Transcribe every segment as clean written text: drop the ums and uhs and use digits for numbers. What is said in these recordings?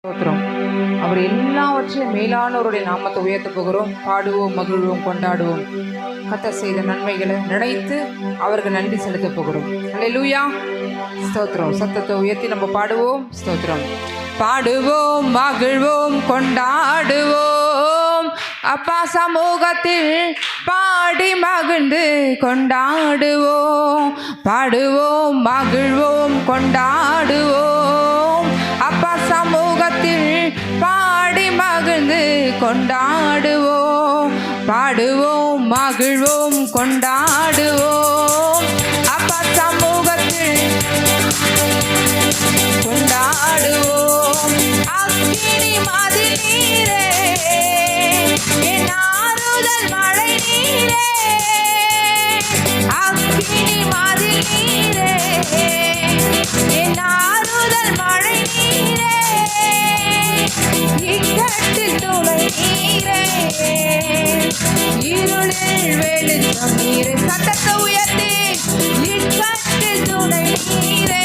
ஸ்தோத்திரம். அவர் எல்லாவற்றையும் மேலானவருடைய நாமத்தை உயர்த்த போகிறோம். பாடுவோம், மகிழ்வோம், கொண்டாடுவோம். கர்த்தர் செய்த நன்மைகளை நினைத்து அவருக்கு நன்றி செலுத்த போகிறோம். அல்லேலூயா. ஸ்தோத்திரம். சத்தத்தை உயர்த்தி நம்ம பாடுவோம். ஸ்தோத்திரம். பாடுவோம், மகிழ்வோம், கொண்டாடுவோம். அப்பா சமூகத்தில் பாடி மகிழ்ந்து கொண்டாடுவோம். பாடுவோம், மகிழ்வோம், கொண்டாடுவோம். அப்பா சமூகத்தில் பாடி மகிழ்ந்து கொண்டாடுவோம். பாடுவோம், மகிழ்வோம், கொண்டாடுவோம். அப்பா சமூகத்தில் கொண்டாடுவோம். அக்கினி மதில் நீரே, என் ஆறுதல் மழை நீரே. அக்கினி மதில் நீரே, என் ஆறுதல் மழை நீரே. இக்கட்டில் துணை நீரே, இருளில் வெளிச்சம் நீரே. சத்தத்தை உயர்த்தி இக்கட்டில் துணை நீரே,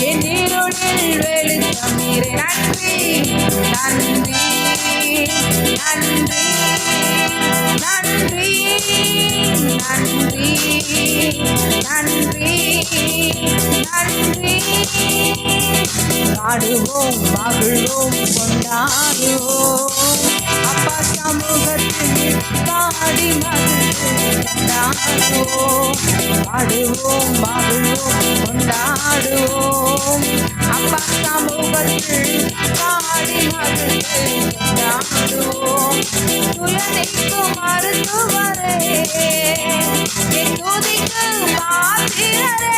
என் இருளில் வெளிச்சம் நீரே. நன்றி நன்றி நன்றி நன்றி நன்றி நன்றி நன்றி. பாடுவோம், மகிழ்வோம், கொண்டாடுவோம். அப்பா சமூகத்தில் பாடி மகிழ்ந்து கொண்டாடுவோம். பாடுவோம், மகிழ்வோம், கொண்டாடுவோம். அப்பா சமூகத்தில் பாடி மகிழ்ந்து கொண்டாடுவோம். துயரைக்கும் மருத்துவரே, என் துதிக்கு பாத்திரரே.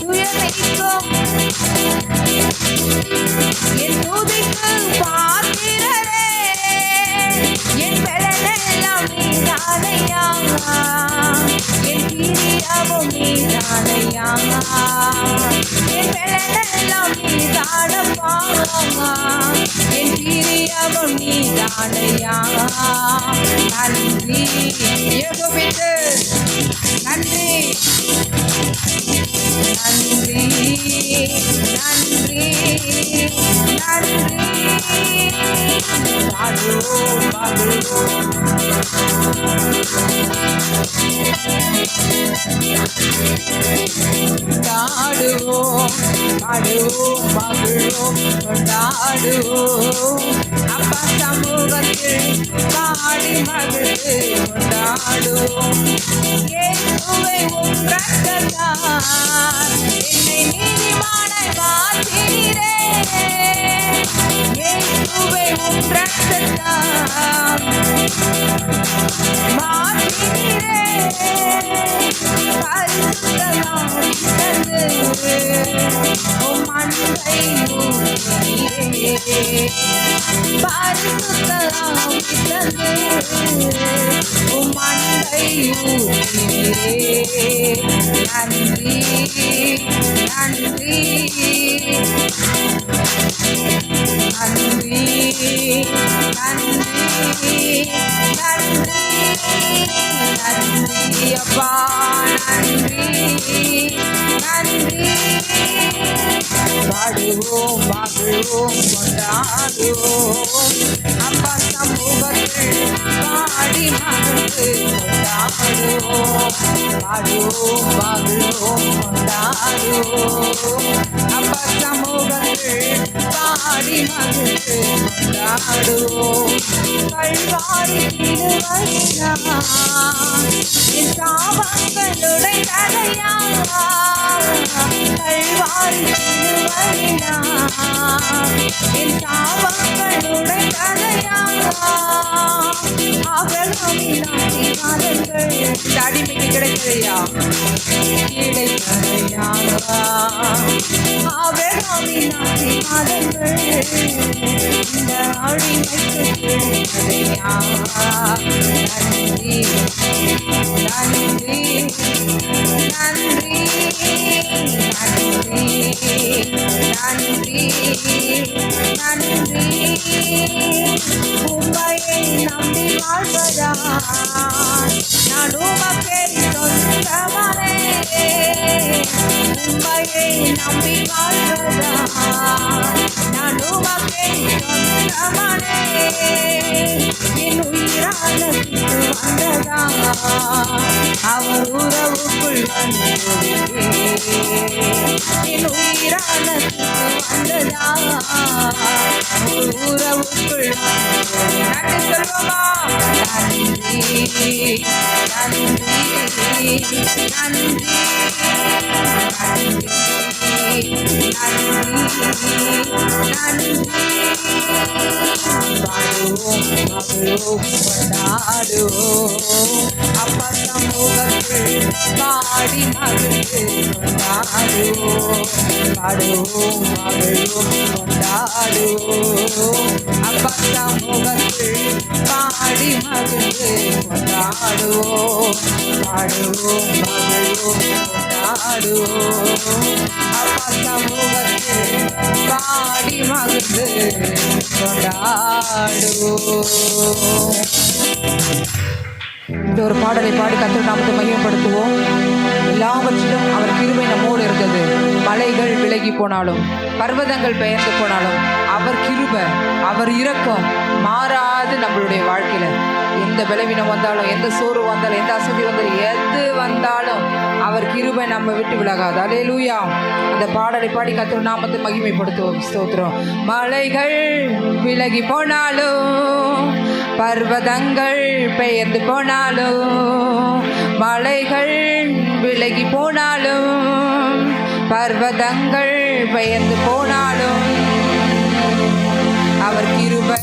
துயரைக்கும் என் துதிக்கு பாத்திரரே. என் பெலனெல்லாம் நீதானையா, என் பிரியமும் நீதானையா. என் பெலனெல்லாம் நீதானப்பா, என் பிரியமும் நீதானையா. நன்றி யெகோவாவுக்கு நன்றி நன்றி நன்றி நன்றி. பாடுவோம், பாடுவோம். பாடுவோம், பாடுவோம், மகிழ்வோம், கொண்டாடுவோம். அப்பா சமூகத்தில் பாடி மகிழ்ந்து கொண்டாடுவோம். இயேசுவே உம் இரத்தத்தால் என்னை நீதிமானாய் மாற்றினீரே. இயேசுவே உம் இரத்தத்தால் மாற்றினீரே. பரிசுத்தமாய் தந்து உம் அன்பை ஊற்றினீரே. பரிசுத்தமாய் தந்து உம் அன்பை ஊற்றினீரே. நன்றி நன்றி நன்றி நன்றி நன்றி நன்றி அப்பா. நன்றி நன்றி. பாடுவோம், மகிழ்வோம், கொண்டாடுவோம். அப்பா சமூகத்தில் பாடி மகிழ்ந்து கொண்டாடுவோம். பாடுவோம், மகிழ்வோம், கொண்டாடுவோம். அப்பா சமூகத்தில் பாடி மகிழ்ந்து கொண்டாடுவோம். கல்வாரி திருவழினார் என் சாபங்களுடைய தடையா. கல்வாரி திருவழினார் என் சாபங்களுடைய தடையா. அவர்களின் ஆசீர்வாதங்கள் இந்த அடிமைக்கு கிடைக்கலையா, கிடைக்கலையா. அவர்களின் ஆசீர்வாதங்கள் இந்த அடிமைக்கு கிடைக்கலையா. நன்றி நன்றி நன்றி நன்றி நன்றி நன்றி. உம்மையை நம்பி வாழ்வதால் நான் உமக்கே சொந்தமானே. உம்மையை நம்பி வாழ்வதால் என் உயிரானதுக்கு வந்ததா உறவுக்குள் நன்றி சொல்வோமா? நன்றி நன்றி நன்றி பாடுவோம் மகிழ்வோம் கொண்டாடுவோம் அப்பா சமூகத்தில் பாடி மகிழ்ந்து கொண்டாடுவோம் பாடுவோம் மகிழ்வோம் கொண்டாடுவோம் அப்பா சமூகத்தில் பாடி மகிழ்ந்து கொண்டாடுவோம் பாடுவோம் மகிழ்வோம் கொண்டாடுவோம் அப்பா சமூகத்தில் பாடி மகிழ்ந்து கொண்டாடுவோம். இந்த ஒரு பாடலை பாடி கர்த்தர் நாமத்தை மையப்படுத்துவோம். எல்லாவற்றிலும் அவர் கிருபை நம்மோடு இருந்தது. மலைகள் விலகி போனாலும் பர்வதங்கள் பெயர்ந்து போனாலும் அவர் கிருபை அவர் இரக்கம் மாறாது நம்மளுடைய வாழ்க்கையில. எந்த பலவீனம் வந்தாலும் எந்த சோறு வந்தாலும் எந்த அசதி வந்தாலும் எது வந்தாலும் அவர் கிருபை நம்ம விட்டு விலகாது. அல்லேலூயா. அந்த பாடலை பாடி கர்த்தர் நாமத்தை மகிமைப்படுத்துவோம். ஸ்தோத்திரம். மலைகள் விலகி போனாலும் பர்வதங்கள் பெயர்ந்து போனாலும் மலைகள் விலகி போனாலும் பர்வதங்கள் பெயர்ந்து போனாலும் அவர் கிருபை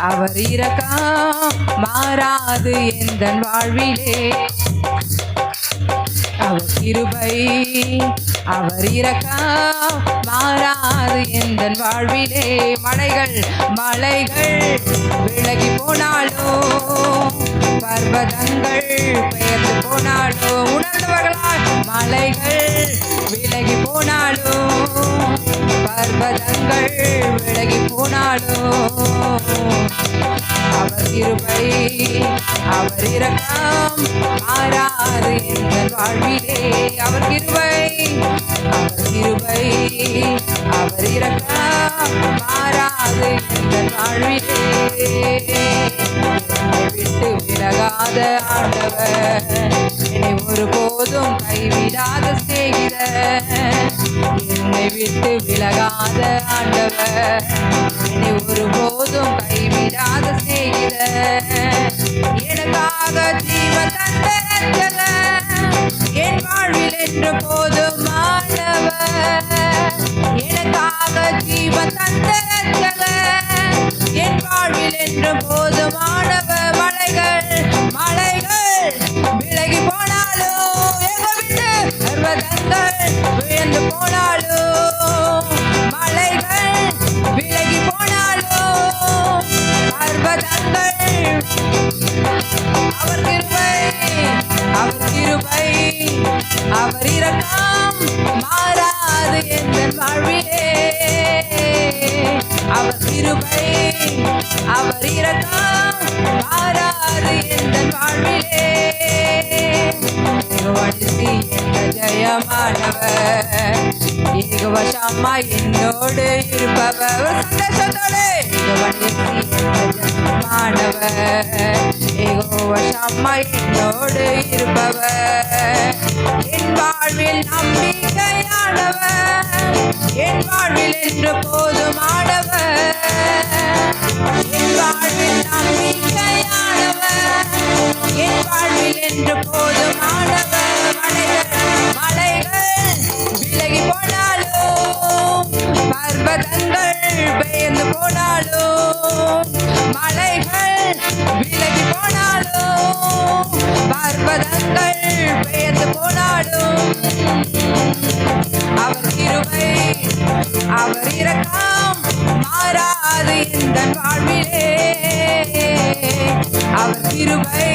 அவர் இரக்கம் மாறாது எந்தன் வாழ்விலே. அவர் கிருபை அவர் இரக்கம் மாறாது எந்தன் வாழ்விலே. மலைகள் விலகி போனாலும் பர்வதங்கள் பெயர்ந்து போனாலும் உணர்ந்தவர்களால் மலைகள் விலகி போனாலும் பர்வதங்கள் விலகி போனாலும் அவர் கிருபை அவர் இரக்கம் மாறாது எங்கள் வாழ்விலே. அவர் கிருபை அவர் இரக்கம் மாறாது எங்கள் வாழ்விலே. விட்டு விலகாத ஆண்டவர் என்னை ஒருபோதும் கைவிடாத சிநேகிதர். என்னை விட்டு விலகாத ஆண்டவர் என்னை ஒருபோதும் கைவிடாத சிநேகிதர். எனக்காக ஜீவன் தந்த ரட்சகர் என் வாழ்வில் என்று போதுமானவர். எனக்காக ஜீவன் தந்த ரட்சகர் என் வாழ்வில் என்று போதுமானவர். மலைகள் விலகி போனாலும் எங்க விட்டு பர்வதங்கள் விழுந்து போனாலும் மலைகள் விலகி போனாலும் பர்வதங்கள் அவர் கிருபை அவர் இரக்கம் மாறாது எந்தன் வாழ்விலே. அவர் கிருபை அவர் இரக்கம் மாறாது எந்தன் வாழ்விலே. ஏகோவா என்ற ஜெயமானவர் ஏகோவா ஷம்மா என்னோடு இருப்பவர். சந்தோஷத்தோடு ஏகோவா ஜெயமானவர் ஏகோவா ஷம்மா என்னோடு இருப்பவர். என் வாழ்வில் நம்பிக்கையானவர் என் வாழ்வில் என்று போதுமானவர். என் வாழ்வில் நம்பிக்கையானவர் என் வாழ்வில் என்று போதுமானவர். மலைகள் விலகி போனாலும் பர்வதங்கள் பெயர்ந்து போனாலும் மலைகள் விலகி போனாலும் பர்வதங்கள் பெயர்ந்து போனாலும் அவர் கிருபை அவர் இரக்கம் மாறாது எந்தன் வாழ்விலே. அவர் கிருபை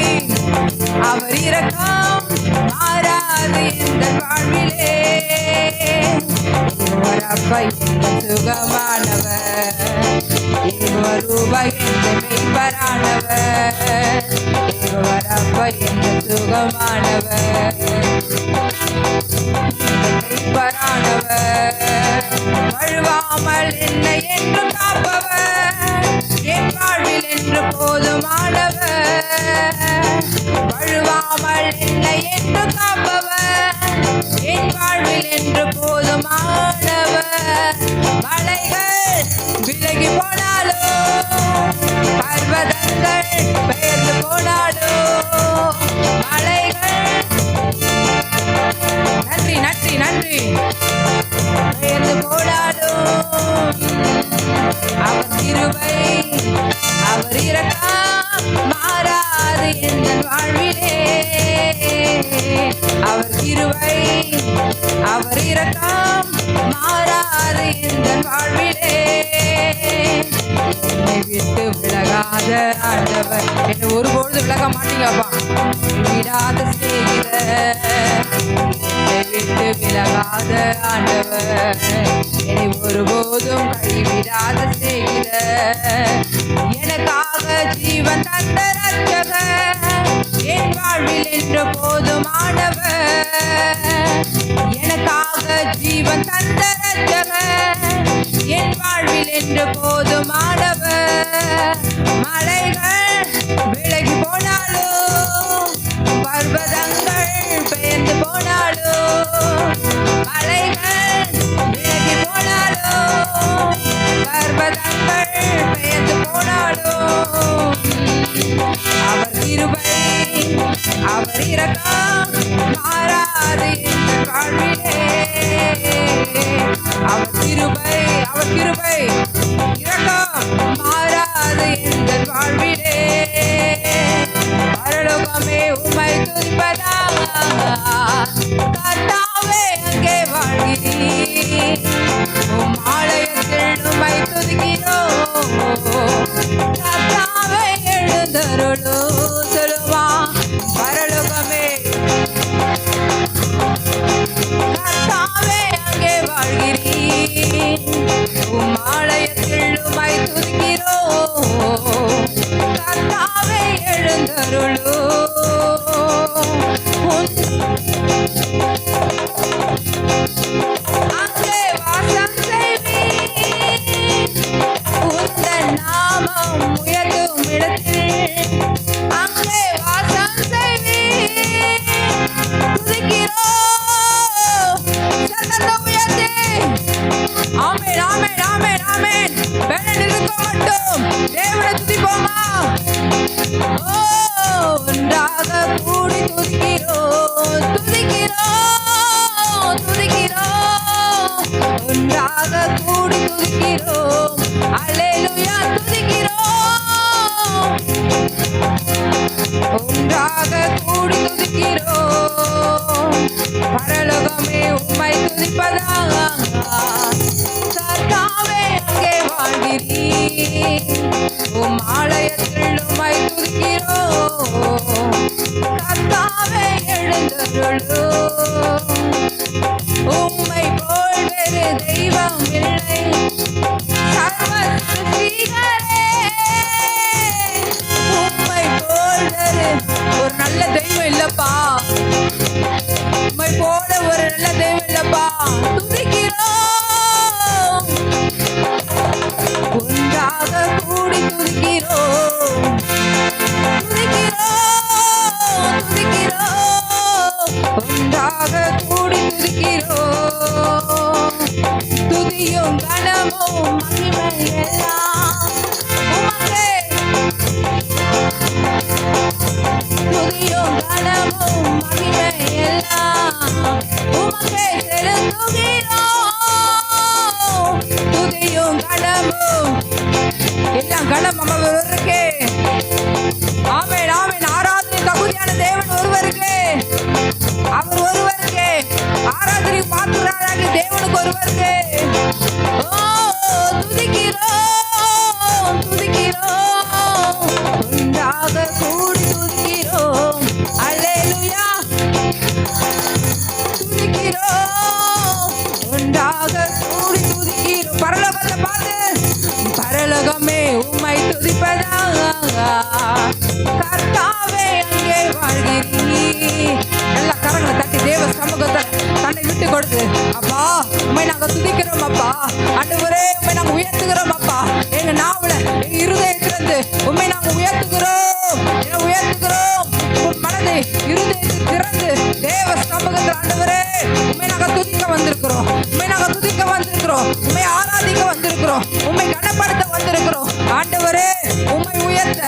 அவர் இரக்கம் மாறாது எந்தன் வாழ்விலே. அப்பா எங்கள் சுகமானவர் ரூபா எங்கள் மெய்ப்பரானவர். அப்பா எங்கள் சுகமானவர் மெய்ப்பரானவர். வழுவாமல் என்னை என்று காப்பவர் என் வாழ்வில் என்று போதுமானவர். வழுவாமல் என்னை என்று காப்பவர் வாழ்விலே என்னை விட்டு விலகாத ஆண்டவர். என்னை ஒருபொழுது விலக மாட்டீங்கப்பா. விடாத செய்கிற என்னை விட்டு விலகாத ஆண்டவர். என்னை ஒருபோதும் கைவிடாத செய்கிற எனக்காக ஜீவன் தந்த ரட்சகர். என் வாழ்வில் என்று போதுமானவர். எனக்காக ஜீவன் தந்த ரட்சகர். என் வாழ்வில் என்று போதுமானவர். மலைகள் விலகி போனாலும் பர்வதங்கள் பெயர்ந்து போனாலும் மலைகள் விலகி போனாலும் பர்வதங்கள் பெயர்ந்து போனாலும் அவர் கிருபை அவர் இரக்கம் மாறாது எங்கள் வாழ்விலே. அவர் கிருபை இரக்கம் மாறாது எங்கள் வாழ்விலே. பரலோகமே உம்மை துதிப்பதாக கர்த்தாவே அங்கே வாழ்கிறீர். உம் ஆலயத்தில் உம்மை துதிக்கிறோம் கர்த்தாவே எழுந்தருளோ சொல்லுவா. பரலோகமே கர்த்தாவே அங்கே வாழ்கிறீர். உம் ஆலயத்தில் உம்மை துதிக்கிறோம் கர்த்தாவே எழுந்தருளோ. அங்கே வாசம் செய்வீர். உந்தன் நாமம் உயர்த்தும் இடத்தில் அங்கே வாசம் செய்வீர். துதிக்கிறோம் சத்தத்தை உயர்த்தி. ஆமென் ஆமென் ஆமென் ஆமென். பெண்ணன் இருக்க மட்டும் தேவனை துதிப்போமா? ஓ ஒன்றாக கூடி துதிக்கிறோம் துதிக்கிறோம் துதிக்கிறோம். ஒன்றாக கூடி துதிக்கிறோம் அல்லேலூயா துதிக்கிறோம். ஒன்றாக கூடி துதிக்கிறோம். பரலோகமே உம்மை துதிப்பதாக கர்த்தாவே அங்கே வாழ்கிறீர். உம் ஆலயத்தில் உம்மை துதிக்கிறோம் கர்த்தாவே எழுந்தருளோ. உம்மை போல் வேறு தெய்வம் இல்லை சர்வ சிருஷ்டிகரே. உம்மை போல் வேறு ஒரு நல்ல தெய்வம் இல்லப்பா. உம்மை போல ஒரு நல்ல தெய்வம் இல்லப்பா. துதிக்கிறோம் ஒன்றாக கூடி துதிக்கிறோம் துதிக்கிறோம் துதிக்கிறோம். ஒன்றாக கூடி துதிக்கிறோம். துதியும் கனமும் மகிமை எல்லாம் உமக்கே. துதியும் கனமும் மகிமை எல்லாம் உமக்கே செலுத்துகிறோம். துதியும் கனமும் எல்லாம் கனம் ஒருவருக்கே. ஆமென் ஆமென். ஆராதனை தகுதியான தேவன் ஒருவருக்கே. அவர் ஒருவருக்கே. ஆராதனை பாத்திரராகிய தேவனுக்கு ஒருவருக்கே. ஓ துதிக்கிறோம் துதிக்கிறோம். ஒன்றாக கூடி துதிக்கிறோம் அல்லேலூயா துதிக்கிறோம். ஒன்றாக கூடி துதிக்கிறோம். பரலோகத்தை பார்த்து பரலோகமே உம்மை துதிப்பதாக கர்த்தாவே அங்கே வாழ்கிறீர். எல்லா கரங்களை தட்டி தேவ சமூகத்தை தன்னை விட்டு கொடுத்து அப்பா உம்மை நாங்க துதிக்கிறோம் அப்பா. ஆண்டவரே உம்மை நாங்க உயர்த்துகிறோம் அப்பா. எங்க நாவல எங்க இருதயத்திலிருந்து உம்மை நாங்க உயர்த்துகிறோம் உயர்த்துகிறோம். உன் மனதை இருதயத்தை திறந்து தேவ சமூகத்தில் ஆண்டவரே உம்மை நாங்க துதிக்க வந்திருக்கிறோம். உம்மை நாங்க துதிக்க வந்திருக்கிறோம். உம்மை ஆராதிக்க வந்திருக்கிறோம். உம்மை கனப்படுத்த வந்திருக்கிறோம். ஆண்டவரே உம்மை உயர்த்த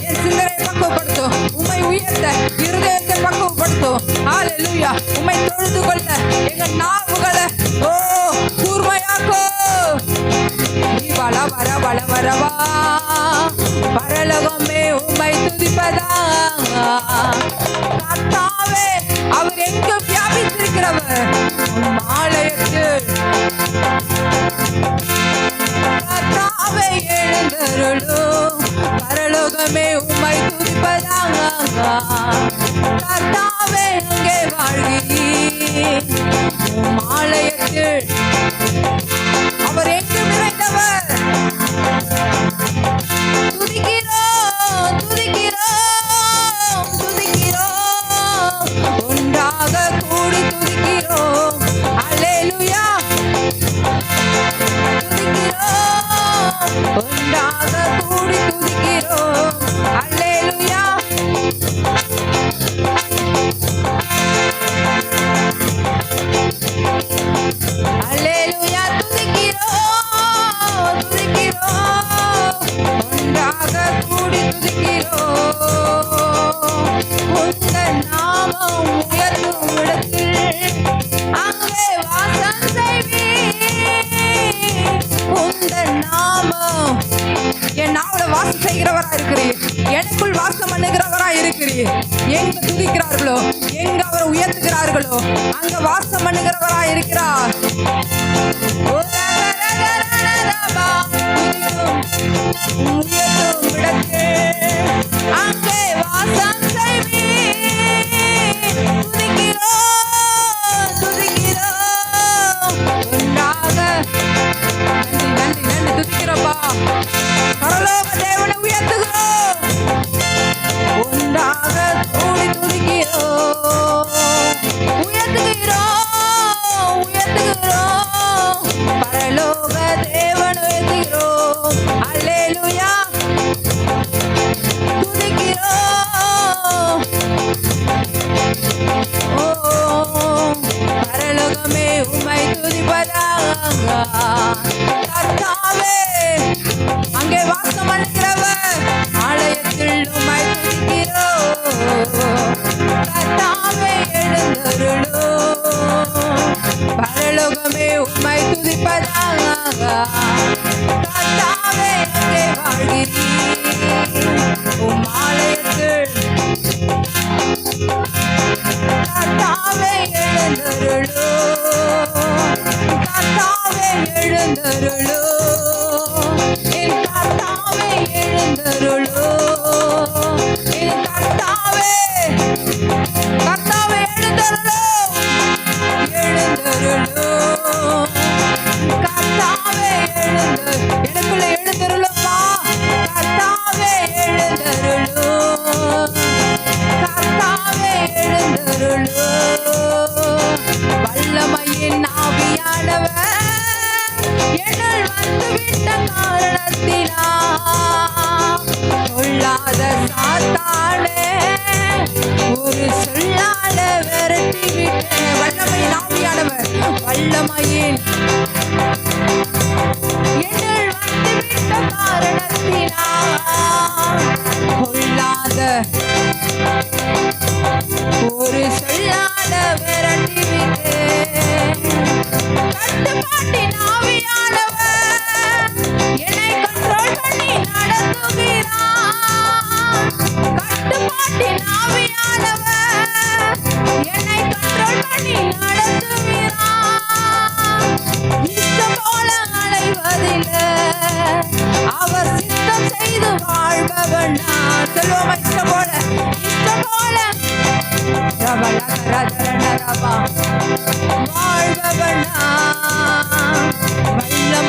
என் சிந்தனை பக்குவப்படுத்தும். உம்மை உயர்த்த இருதயத்தை பக்குவப்படுத்தும். ஹல்லேலூயா. உம்மை தொழுது கொள்ள எங்க நாவுகளை ஓ கூர்மையாக்கோ. வள வர வள வரவா பரலோகமே உம்மை துதிப்பதா. கர்த்தாவே அவர் எங்கு வியாபித்திருக்கிறவர். ஆலயத்தில் கர்த்தாவே எழுந்தருளும், பரலோகமே உம்மை துதிப்பதாக. கர்த்தாவே அங்கே வாழ்கிறீர், உம் ஆலயத்தில் அவர் எங்கும் நிறைந்தவர். துதிக்கிறோம் துதிக்கிறோம் துதிக்கிறோம், ஒன்றாக கூடி துதிக்கிறோம். அல்லேலூயா. துதிக்கிறோம், ஒன்றாக கூடி துதிக்கிறோம். அல்லேலூயா. அல்லேலூயா. துதிக்கிறோம் துதிக்கிறோம், ஒன்றாக கூடி துதிக்கிறோம். உந்தன் நாமம் உயர்த்தும் இடத்தில் அங்கே வாசம் செய்வீர். உந்தன் நாமம் என் நாவல வாசம் செய்கிறவரா இருக்கிறீர், எனக்குள் வாசம் பண்ணுகிறவரா இருக்கிறீர். எங்க துதிக்கிறார்களோ, எங்க அவரை உயர்த்துகிறார்களோ, அங்க வாசம் பண்ணுகிறவரா இருக்கிறார். உயர்த்தும் இடத்தில் அங்கே வாசம் செய்வீர். துதிக்கிறோம் துதிக்கிறோம், ஒன்றாக நன்றி நன்றி நன்றி துதிக்கிறோப்பா. பரலோக தேவனை உயர்த்துகிறோம், ஒன்றாக கூடி துதிக்கிறோம். உயர்த்துகிறோம் உயர்த்துகிறோம், பரலோக தேவனை உயர்த்துகிறோம். அல்லேலூயா. துதிக்கிறோம். ஓ பரலோகமே உம்மை துதிப்பதாக. கர்த்தாவே அங்கே வாசம் பண்ணுகிறவர், ஆலயத்தில் உம்மை துதிக்கிறோம். கர்த்தாவே எழுந்தருளும், பரலோகமே உம்மை துதிப்பதாக. கர்த்தாவே அங்கே வாழ்கிறீர், உம் ஆலயத்தில். கர்த்தாவே எழுந்தருளும், கர்த்தாவே எழுந்தருளும், என் கர்த்தாவே எழுந்தருளும், என் கர்த்தாவே. கர்த்தாவே எழுந்தருளும் எழுந்தருளும், கர்த்தாவே எழுந்து எனக்குள்ள எழுந்தருளும்மா. கர்த்தாவே எழுந்தருளும், கர்த்தாவே எழுந்தருளும், வல்லமையின் ஆவியானவர் என்னுள் வந்துவிட்ட காரணத்தினால் கொள்ளாத சாத்தானே ஒரு சொல்லால விரட்டி விட்டேன். வல்லமையின் ஆவியானவர், வல்லமையின் என்னுள் வந்துவிட்ட காரணத்தினால் கொள்ளாத ஒரு சொல்லால விரட்டி விட்டேன். கட்டுப்பாட்டின் ஆவியானவர் என்னை கண்ட்ரோல் பண்ணி நடத்துகிறார். கட்டுப்பாட்டின் ஆவியானவர் என்னை கண்ட்ரோல் பண்ணி நடத்துகிறார். இஷ்டம் போல அலைவதில்லை, அவர் சித்தம் செய்து வாழ்பவன் நான். சொல்லுவோமா, இஷ்டம் போல இஷ்டம் போல வாழ்பவன் நான். வல்லமை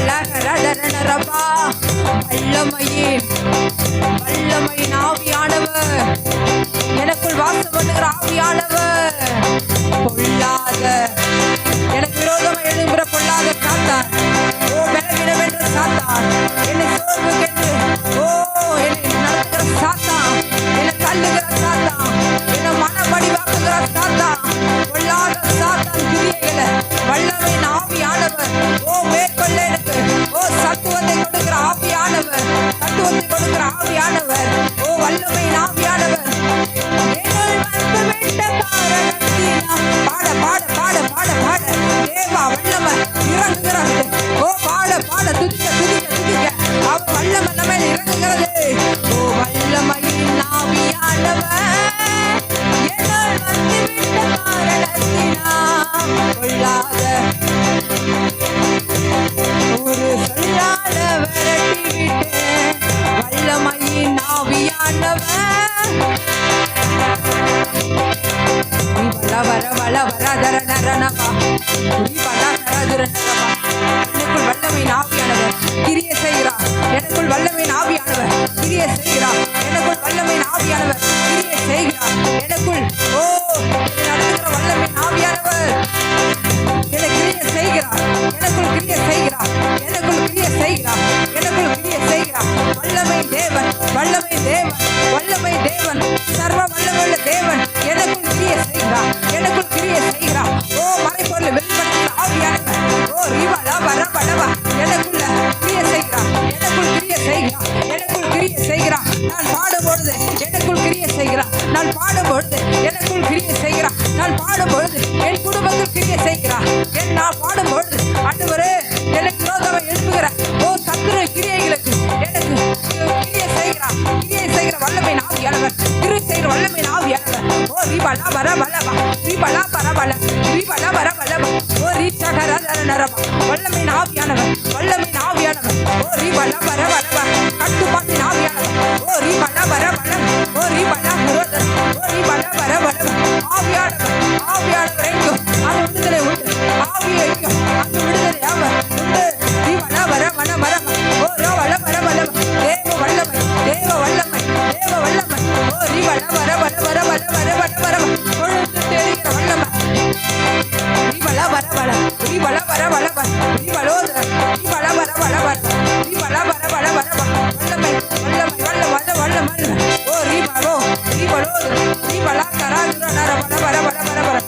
ரீபலகரதரனரபா. வல்லமையின் ஆவியானவர், எனக்குள் வாசம் பண்ணுகிற ஆவியானவர், பொல்லாத எனக்கு விரோதமாக எழும்புற பொல்லாத சாத்தான், ஓ பலவீனம் என்ற சாத்தான், என்னை சோர்வுக்கென்று என்னை நடத்துகிற சாத்தான், என்னை தள்ளுகிற சாத்தான், என்னை மனமடிவாக்குகிற சாத்தான், பொல்லாத சாத்தான் கிரியைகளை வல்லமையின் ஆவியானவர் மேற்கொள்ள எனக்கு சத்துவத்தை கொடுக்கிற ஆவியானவர், சத்துவத்தை கொடுக்கிற ஆவியானவர், வல்லமையின் ஆவியானவர் என்னுள் வந்துவிட்ட காரணத்தினால். பாட பாட பாட பாட பாட தேவா வல்லமை இறங்குகிறது. பாட பாட துதிக்க துதிக்க துதிக்க அவர் வல்லமை நம்ம இறங்குகிறது. வல்லமையின் ஆவியானவர் என்னுள் வந்துவிட்ட காரணத்தினால். கொள்ளாத ஒரு சொல்லாத விரட்டிவிட்டு வல்லமையின் ஆவியானவர் வர வர வரதரனரனபா. எனக்குள் வல்லமையின் ஆவியானவர் கிரியை செய்கிறார். எனக்குள் வல்லமையின் ஆவியானவர் கிரியை செய்கிறார். எனக்குள் வல்லமையின் ஆவியானவர் கிரியை செய்கிறார். எனக்குள் நடத்துகிற வல்லமையின் ஆவியானவர் எனக்கு கிரியை செய்கிறார். எனக்குள் கிரியை செய்கிறார். எனக்குள் கிரியை செய்கிறார். எனக்குள் கிரியை செய்கிறார். வல்லமை தேவன், வல்லமை தேவன், வல்லமை தேவன், சர்வ வல்லமையுள்ள தேவன் எனக்குள் கிரியை செய்கிறார். எனக்குள் கிரியை செய்கிறார். மறைப்பொருள் வெளிப்படுத்துகிற ஆவியானவர் ரிவலா வர வளவா எனக்குள்ள கிரியை செய்கிறார். எனக்குள் கிரியை செய்கிறார். எனக்குள் கிரியை செய்கிறார். நான் பாடும்பொழுது எனக்குள் கிரியை செய்கிறார். நான் பாடும்பொழுது எனக்குள் கிரியை செய்கிறார். நான் பாடும்பொழுது என் குடும்பத்தில் கிரியை செய்கிறார். நான் பாடும்பொழுது ஆண்டவரே எனக்கு விரோதமாக எழுப்புகிற சத்துரு கிரியைகளுக்கு எனக்கு கிரியை செய்கிறார். கிரியை செய்கிற வல்லமையின் ஆவியானவர், கிரியை செய்கிற வல்லமையின் ஆவியானவர் ரிபலா வர வல்லவா, ரிபலா வர வல்ல, ரிபலா வர வல்லவா, ரீச்சகரதரனரபா. வல்லமையின் ஆவியானவர், வல்லமையின் ஆவியானவர் ரிபலா வர வல்லவா. கட்டுப்பாட்டின் ஆவியானவர் ரிபலா வர வல்லம், ரிபலா விரோதன், ரிபலா வர வல்லவா. ஆவியானவர், ஆவியானவர் எங்கும் அது விடுதலை உண்டு. ஆவியை எங்கும் அது விடுதலை அவர் உண்டு. ரிபலா வர வன மரமா வள வர வல்லவா. தேவ வல்லமை, தேவ வல்லமை, தேவ வல்லமை ரிபலா வர வர வர வர வர வர வர கொழுந்து தெரிகிற வல்லமை ரிபலா வர வள, ரிபலா வர வள வர, ரிபலோதர, ரிபலா வர வள வர, ரிபலா வர வள வர வல்லமை, வல்லமை வல்ல வல்ல வல்லமை ரிபலோ, ரிபலோதர, ரிபலா கராதுர நர வர வர வர வர வர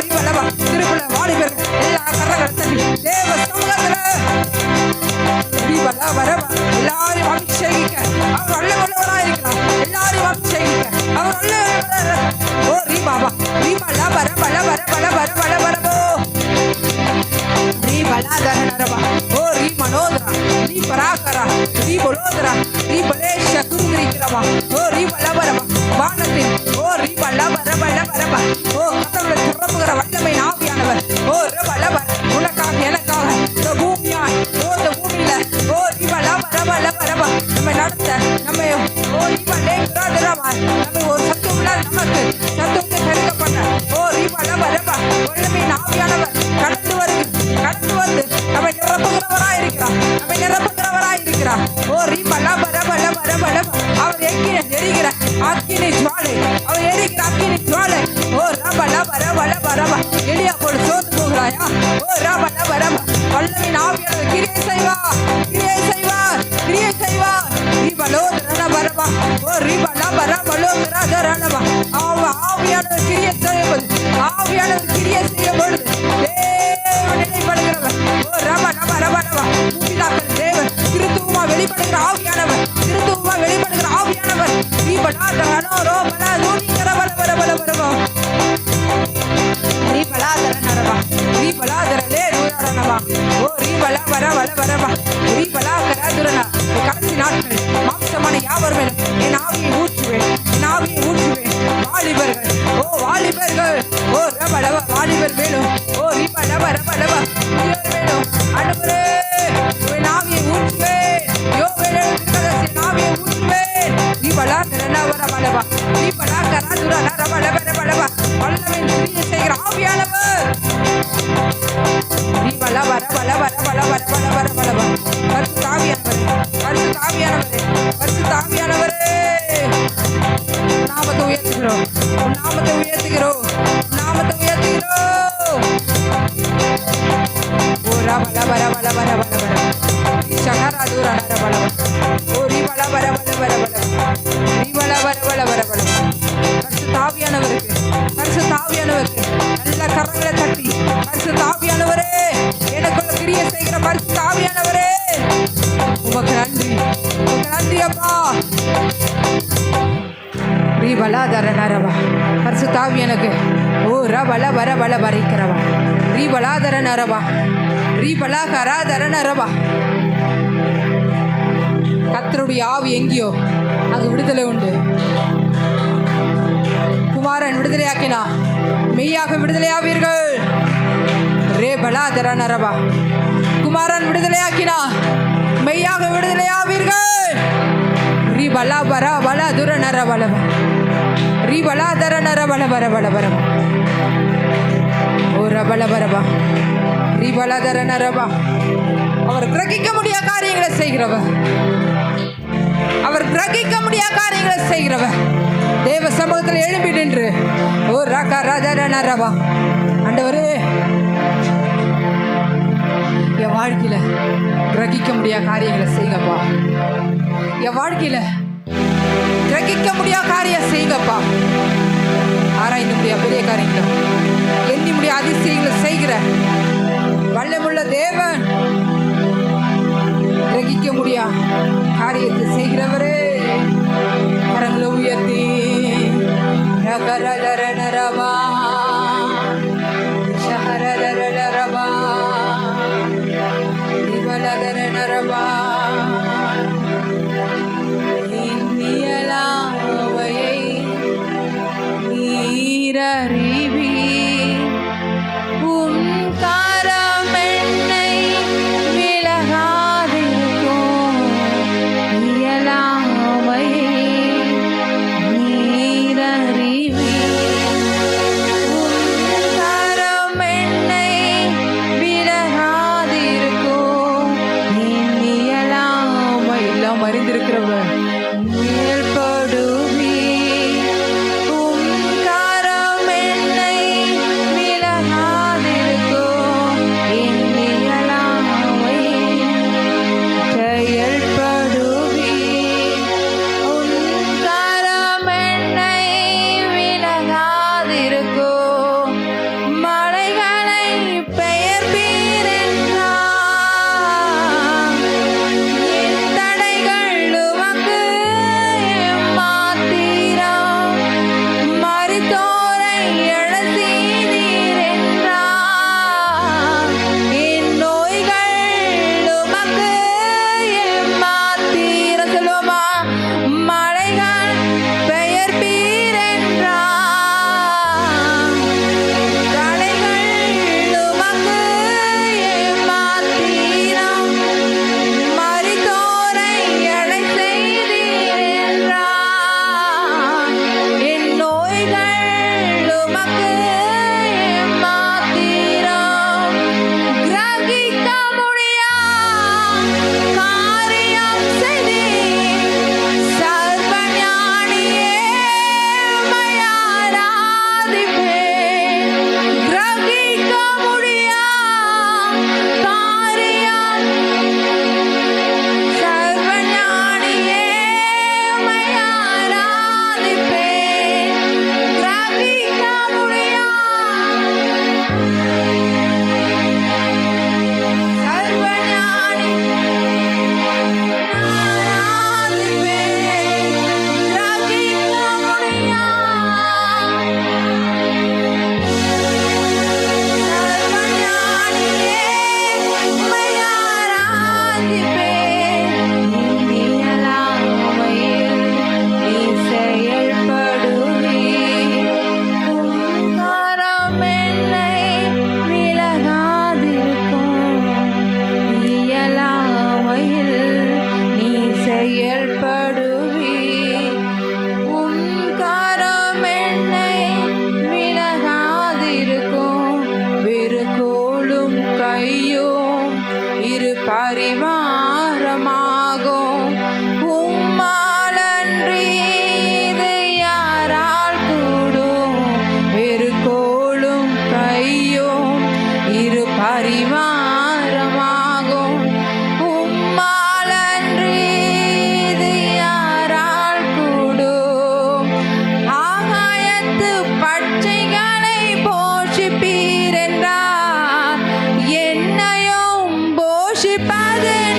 ரிபலவா. திருக்குள்ள வாலிபர்கள் எல்லா கரங்களை தள்ளி தேவ சமூகத்துல ரிபலா வர எல்லாரையும் அபிஷேகிக்க அவர் வல்ல வல்லவராக இருக்கிறார். எல்லாரையும் அபிஷேகிக்க அவர் வல்ல ரிபாபா, ரிபலா வர வர வர வர வர வர வரவோ ரிபலாதரனரபா ரிமனோதரா, ரிபராகரா, ரிபலோதரா, ரிபலேஷ குருகிரிக்கிறவா ரிபலவரவா. வானத்தில் ரிபலா வர வர வரவா கதவுல திறப்புகிற வல்லமையின் ஆவியானவர் ரபலவர் உனக்காக எனக்காக இந்த பூமியாய் இந்த பூமியில ரிபலா வர வர வரவா நம்மை நடத்த நம்மை ரிபலே குராதரவா நம்மை ஒரு சத்துவம் நமக்கு சத்துவத்தை பெருக பண்ண ரிபலா வரவா. வல்லமையின் ஆவியானவர் கடந்து வந்து நம்மை நிரப்புகிறவராய் இருக்கிறார். நம்மை நிரப்புகிறவராய் இருக்கிறார். ரிபலா வர வர வர வர அவர் எரிகிற அக்கினி ஜுவாலை, அவர் எரிகிற அக்கினி ஜுவாலை ரபலா வர வர வரவா. எளியா போல சோர்ந்து போகிறாயா? ரபலா வரவா. வல்லமையின் ஆவியானவர் கிரியை செய்வார், கிரியை செய்வார், கிரியை செய்வார். ரிபலோதரன வரவா ரிபலா வர வலோதரனவா. ஆவியானவர் கிரியை செய்வது, ஆவியானவர் கிரியை செய்யும் பொழுது நிலைப்படுகிறவர் ரப ரப ரப ரபா. பூமிலாக்கள் தேவன் திருத்துவமா வெளிப்படுகிற ஆவியானவர், திருத்துவமா வெளிப்படுகிற ஆவியானவர் ரிபலாதரனோ ரோபலா நூனிகர வர வர வர வரவா ரிபலாதரனரவா, ரிபலாதரலே நூரனவா ரிபலா வர வர வரவா ரிபலா கராதுரனா. கடைசி நாட்கள் மாம்சமான யாவர் மேலும் என் ஆவியை ஊற்றுவேன், என் ஆவியை ஊற்றுவேன். வாலிபர்கள் வாலிபர்கள் ரபலவா, வாலிபர் மேலும் ரிபலவா ரபலவா மேலும் அனுபவே என் ஆவியை ஊற்றுவேன். யோவேலே என் ஆவியை ஊற்றுவேன். ரிபலா கரனவர ரபலவா, ரிபலா கராதுரனா ரபலவா ரபலவா. வல்லமையின் கிரியை செய்கிற ஆவியானவர் ரிபலா வர வர வர வர வர வர வர வர ஆவியானவரே, பரிசுத்த ஆவியானவரே, நாமத்தை உயர்த்துகிறோம், நாமத்தை உயர்த்துகிறோம், நாமத்தை உயர்த்துகிறோம். ஓ ரபல பர பல பர பல பர ஷகராது ரட பல ஓ ரிபல பர பல பர பல ரிபல பர பல பர பல. பரிசுத்த ஆவியானவருக்கு, பரிசுத்த ஆவியானவருக்கு நல்ல கரங்களை தட்டி, பரிசுத்த ஆவியானவரே, எனக்குள்ள கிரியை செய்கிற பரிசுத்த ஆவியானவரே, உமக்கு நன்றி, உமக்கு நன்றி அப்பா. ரீபலாதரனரவா பரிசுத்த ஆவியானுக்கு ஓ ரபல பர பல பரிக்கிறவா ரீபலாதரனரவா ரீபலா கராதரனரவா. கர்த்தருடைய ஆவி எங்கேயோ அங்கு விடுதலை உண்டு. குமாரன் விடுதலையாக்கினா மெய்யாக விடுதலையாவீர்கள். ரே பலாதரனரவா, குமாரன் விடுதலையாக்கினா மெய்யாக விடுதலையாவீர்கள். ரீ பலா பர பல துரநர பலவ ரீ பலாதரனர பல பர பல பரவ ஓ ரபல பரவா ரீ பலாதரனரவா. அவர் கிரகிக்க முடியாத காரியங்களை செய்கிறவர், அவர் கிரகிக்க முடியாத காரியங்களை செய்கிறவர். தேவ சமூகத்தில் எழும்பி நின்று ஓ ரக ரதரனரவா, ஆண்டவரே என் வாழ்க்கையில கிரகிக்க முடியாத காரியங்களை செய்யுங்கப்பா, என் வாழ்க்கையில கிரகிக்க முடியாத காரியம் செய்யுங்கப்பா. ஆராய்ந்து முடியாத பெரிய காரியங்களை, எண்ணி முடியாத அதிசயங்களை செய்கிற வல்லமுள்ள தேவன், கிரகிக்க முடியாத காரியத்தை செய்கிறவரே, கரங்களை உயர்த்தி ரகரதரனரவா ஷஹரதரலரவா திவலதரனரவா இன்னியலாவையை நீரறிவி உன் கரமென்னை விலகாதிருக்கும். இயலாமையை நீரறிவி உன் கரமென்னை விலகாதிருக்கும். இன்னிய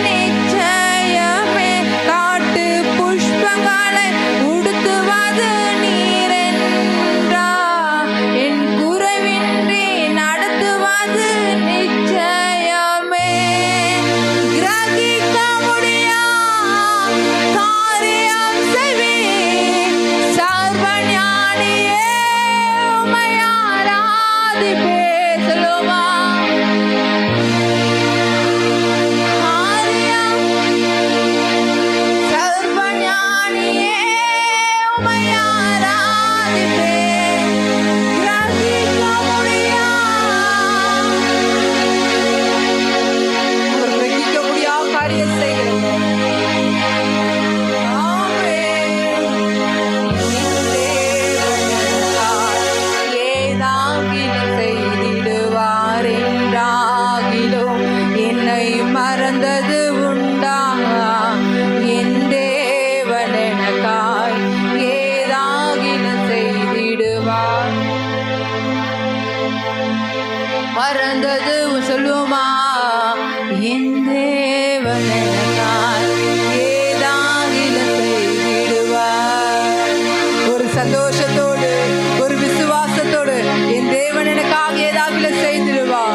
நிச்சயமே, காட்டு புஷ்பங்களை உடுத்துவது நீரென்றா, என் குறைவின்றி நடத்துவது நிச்சயமே. கிரகிக்க முடியா காரியம் செய்வீர், சர்வஞானியே உம்மை ஆராதிப்பேன். சொல்லுமா மறந்தது உண்டா? என் தேவன் எனக்காய் ஏதாகிலும் செய்திடுவார். மறந்தது சொல்லுமா? என் தேவன் எனக்காய் ஏதாகிலும் செய்திடுவார். ஒரு சந்தோஷத்தோடு, ஒரு விசுவாசத்தோடு என் தேவன் எனக்காக ஏதாகிலும் செய்திடுவார்.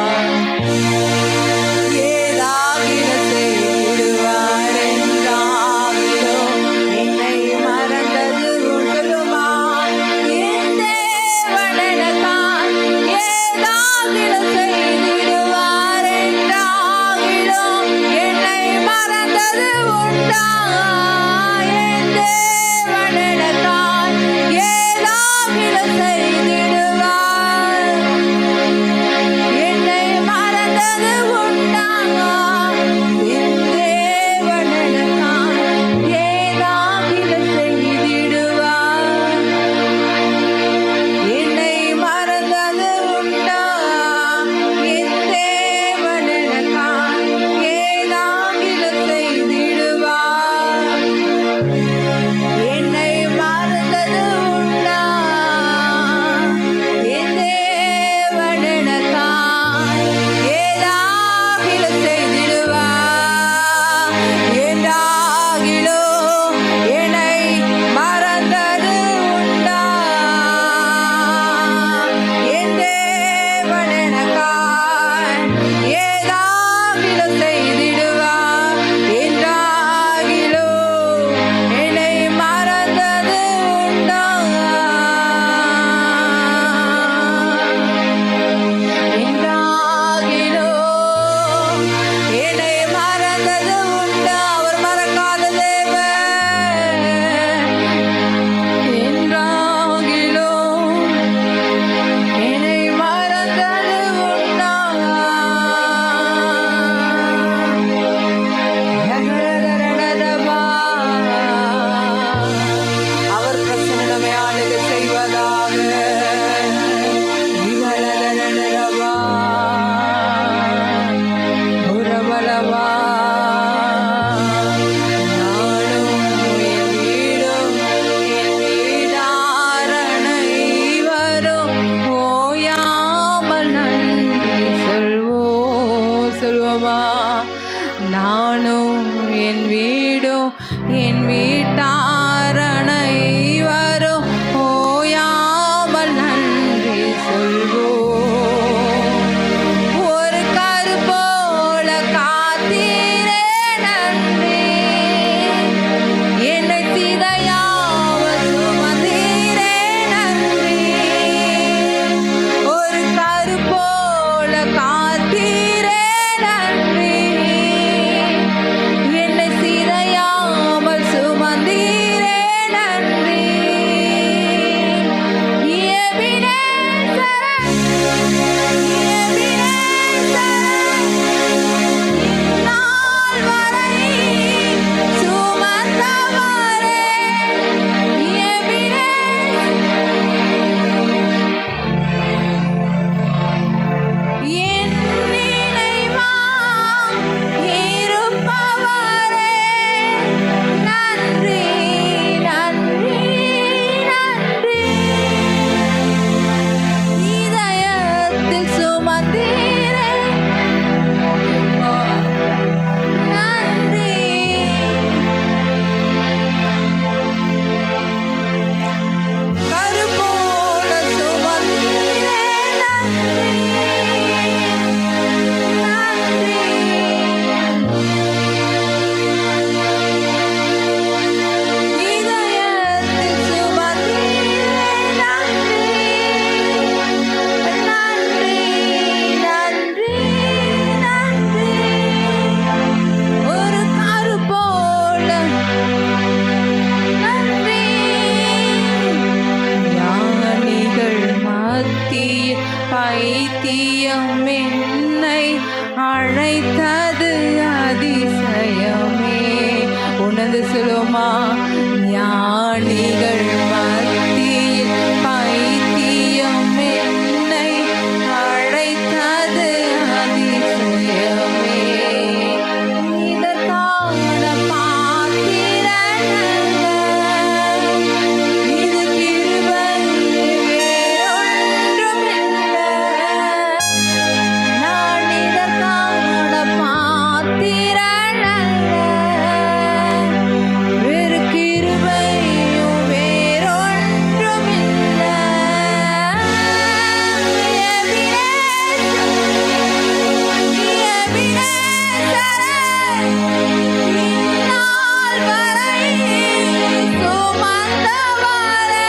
நானும் என் வீடும் என் வீட்டார் அனைவரும் ஓயாமல் நன்றி சொல்வோம். ஒரு கரு போல காத்தீரே நன்றி, என்னை சிதையாமல் சுமந்தீரே நன்றி. ஒரு கரு போல காத்தீரே நன்றி, என்னை சிதையாமல் சுமந்தீரே என்று சொல்லுமா. ஞானிகள் மத்தியில் பைத்தியம் என்னை அழைத்தது அதிசயமே. இதற்கான பாத்திரங்கள் இது கிருபை வேறொன்றுமில்லை. நான் இதற்கான பாத்திரங்கள் வேறு கிருபையும் வேறொன்றுமில்லை. இந்நாள் வரை சுமந்தவரே.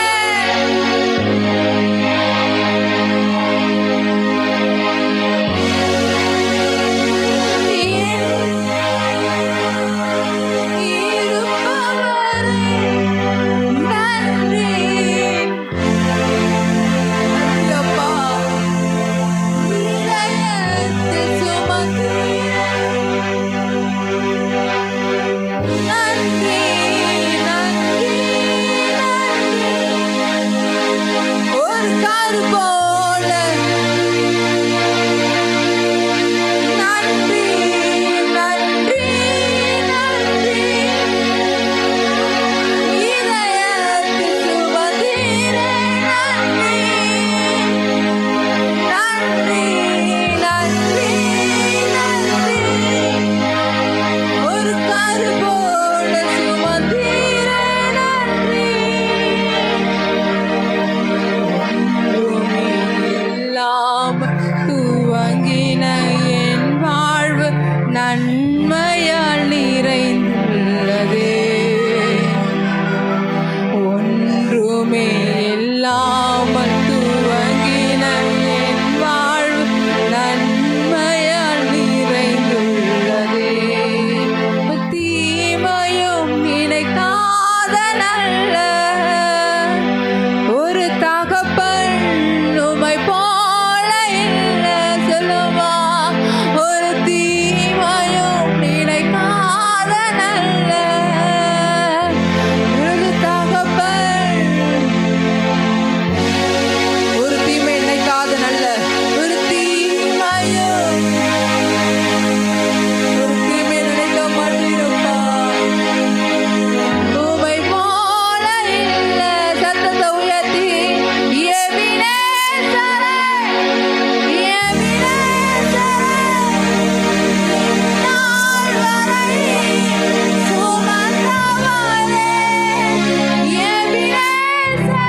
துவங்கின என் வாழ்வு நன்மையால் நிறைந்துள்ளதே. ஒன்றுமே இல்லாமல் துவங்கின என் வாழ்வு நன்மையால் நிறைந்துள்ளதே. தீமையும் நினைக்காத நல்ல ஒரு தகப்பன் உமை போல இல்லை சொல்லுமா. ஒரு தீமையும் நினைக்காத நல்ல ஒரு தகப்பன். ஒரு தீமை நினைக்காத நல்ல ஒரு தீமையும் நினைக்க மாட்டீரப்பா. உமை போல இல்லை. சத்தத்தை உயர்த்தி எபினேசரே, எபினேசரே, இந்நாள் வரை சுமந்தவரே. எபினேசரே,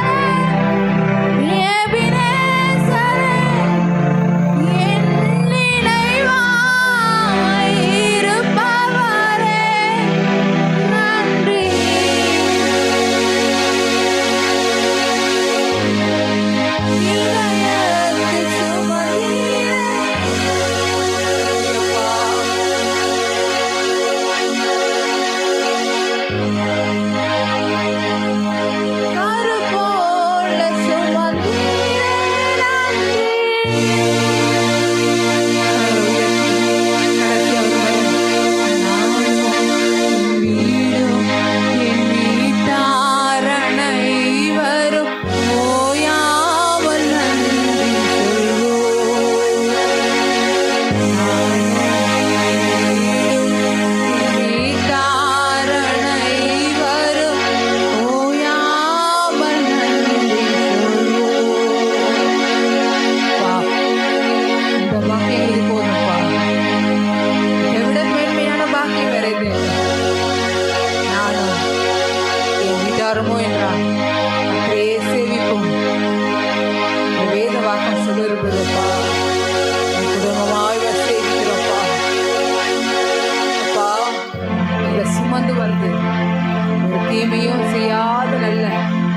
எபினேசரே, என் நினைவாய் இருப்பவரே. நன்றி. இதயத்தில் சுமந்தீரே. கரு போல சுமந்தீரே.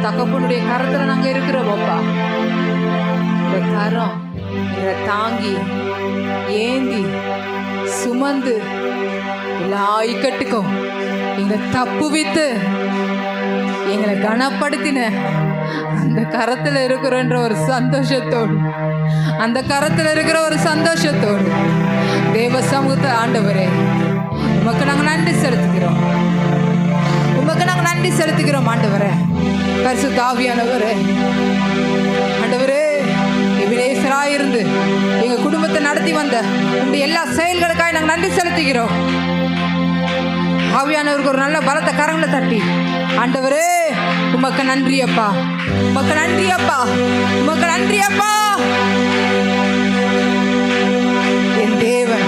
தகப்பனுடைய கரத்துல நாங்க இருக்கிறோம் அப்பா. இந்த கரம் எங்களை தாங்கி ஏந்தி சுமந்து எல்லா இக்கட்டுக்கும் எங்களை தப்புவித்து எங்களை கனப்படுத்தின அந்த கரத்துல இருக்கிறன்ற ஒரு சந்தோஷத்தோடு, அந்த கரத்துல இருக்கிற ஒரு சந்தோஷத்தோடு தேவ சமூகத்தை ஆண்டவரே உமக்கு நாங்கள் நன்றி செலுத்துகிறோம். நன்றி செலுத்துகிறோம் ஆண்டவரே. பரிசுத்த ஆவியானவரே, ஆண்டவரே, இருந்து எங்க குடும்பத்தை நடத்தி வந்த உங்களுடைய எல்லா செயல்களுக்காக நாங்கள் நன்றி செலுத்துகிறோம். ஆவியானவருக்கு ஒரு நல்ல பலத்த கரங்களை தட்டி, ஆண்டவரே உமக்கு நன்றி அப்பா, உமக்கு நன்றி அப்பா, உமக்கு நன்றி அப்பா. என் தேவன்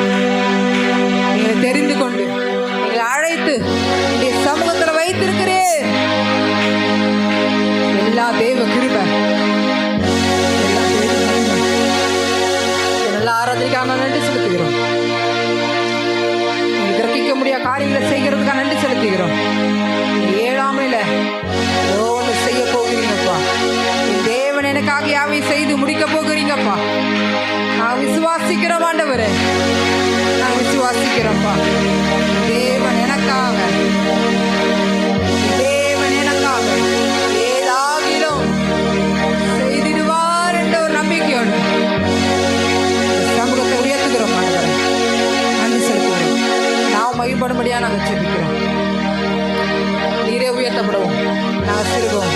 எங்களை தெரிந்து கொண்டு எங்களை அழைத்து என்னுடைய சமூகத்தில் வைத்திருக்கிறேன். எல்லா தேவ கிருபை, ஆராதனைக்காக நன்றி செலுத்துகிறோம். கிரகிக்க முடியாத காரியங்களை செய்கிறதுக்காக நன்றி செலுத்துகிறோம். 7ஆம் நாளில் ஏதோ ஒன்று செய்ய போகிறீங்கப்பா. தேவன் எனக்காக யாவை செய்து முடிக்க போகிறீங்கப்பா. நான் விசுவாசிக்கிறோம் ஆண்டவரே, நான் விசுவாசிக்கிறோம்ப்பா. தேவன் எனக்காக, தேவன் எனக்காக ஏதாகிலும் செய்திடுவார் என்ற ஒரு நம்பிக்கையோடு சமூகத்தை உயர்த்துகிறோம் ஆண்டவரே. நன்றி செலுத்துகிறோம். நாம் மகிழ்படும்படியாக நாங்கள் ஜெபிக்கிறோம். நீரே உயர்த்தப்படுவோம், நாங்கள் சிறுவோம்.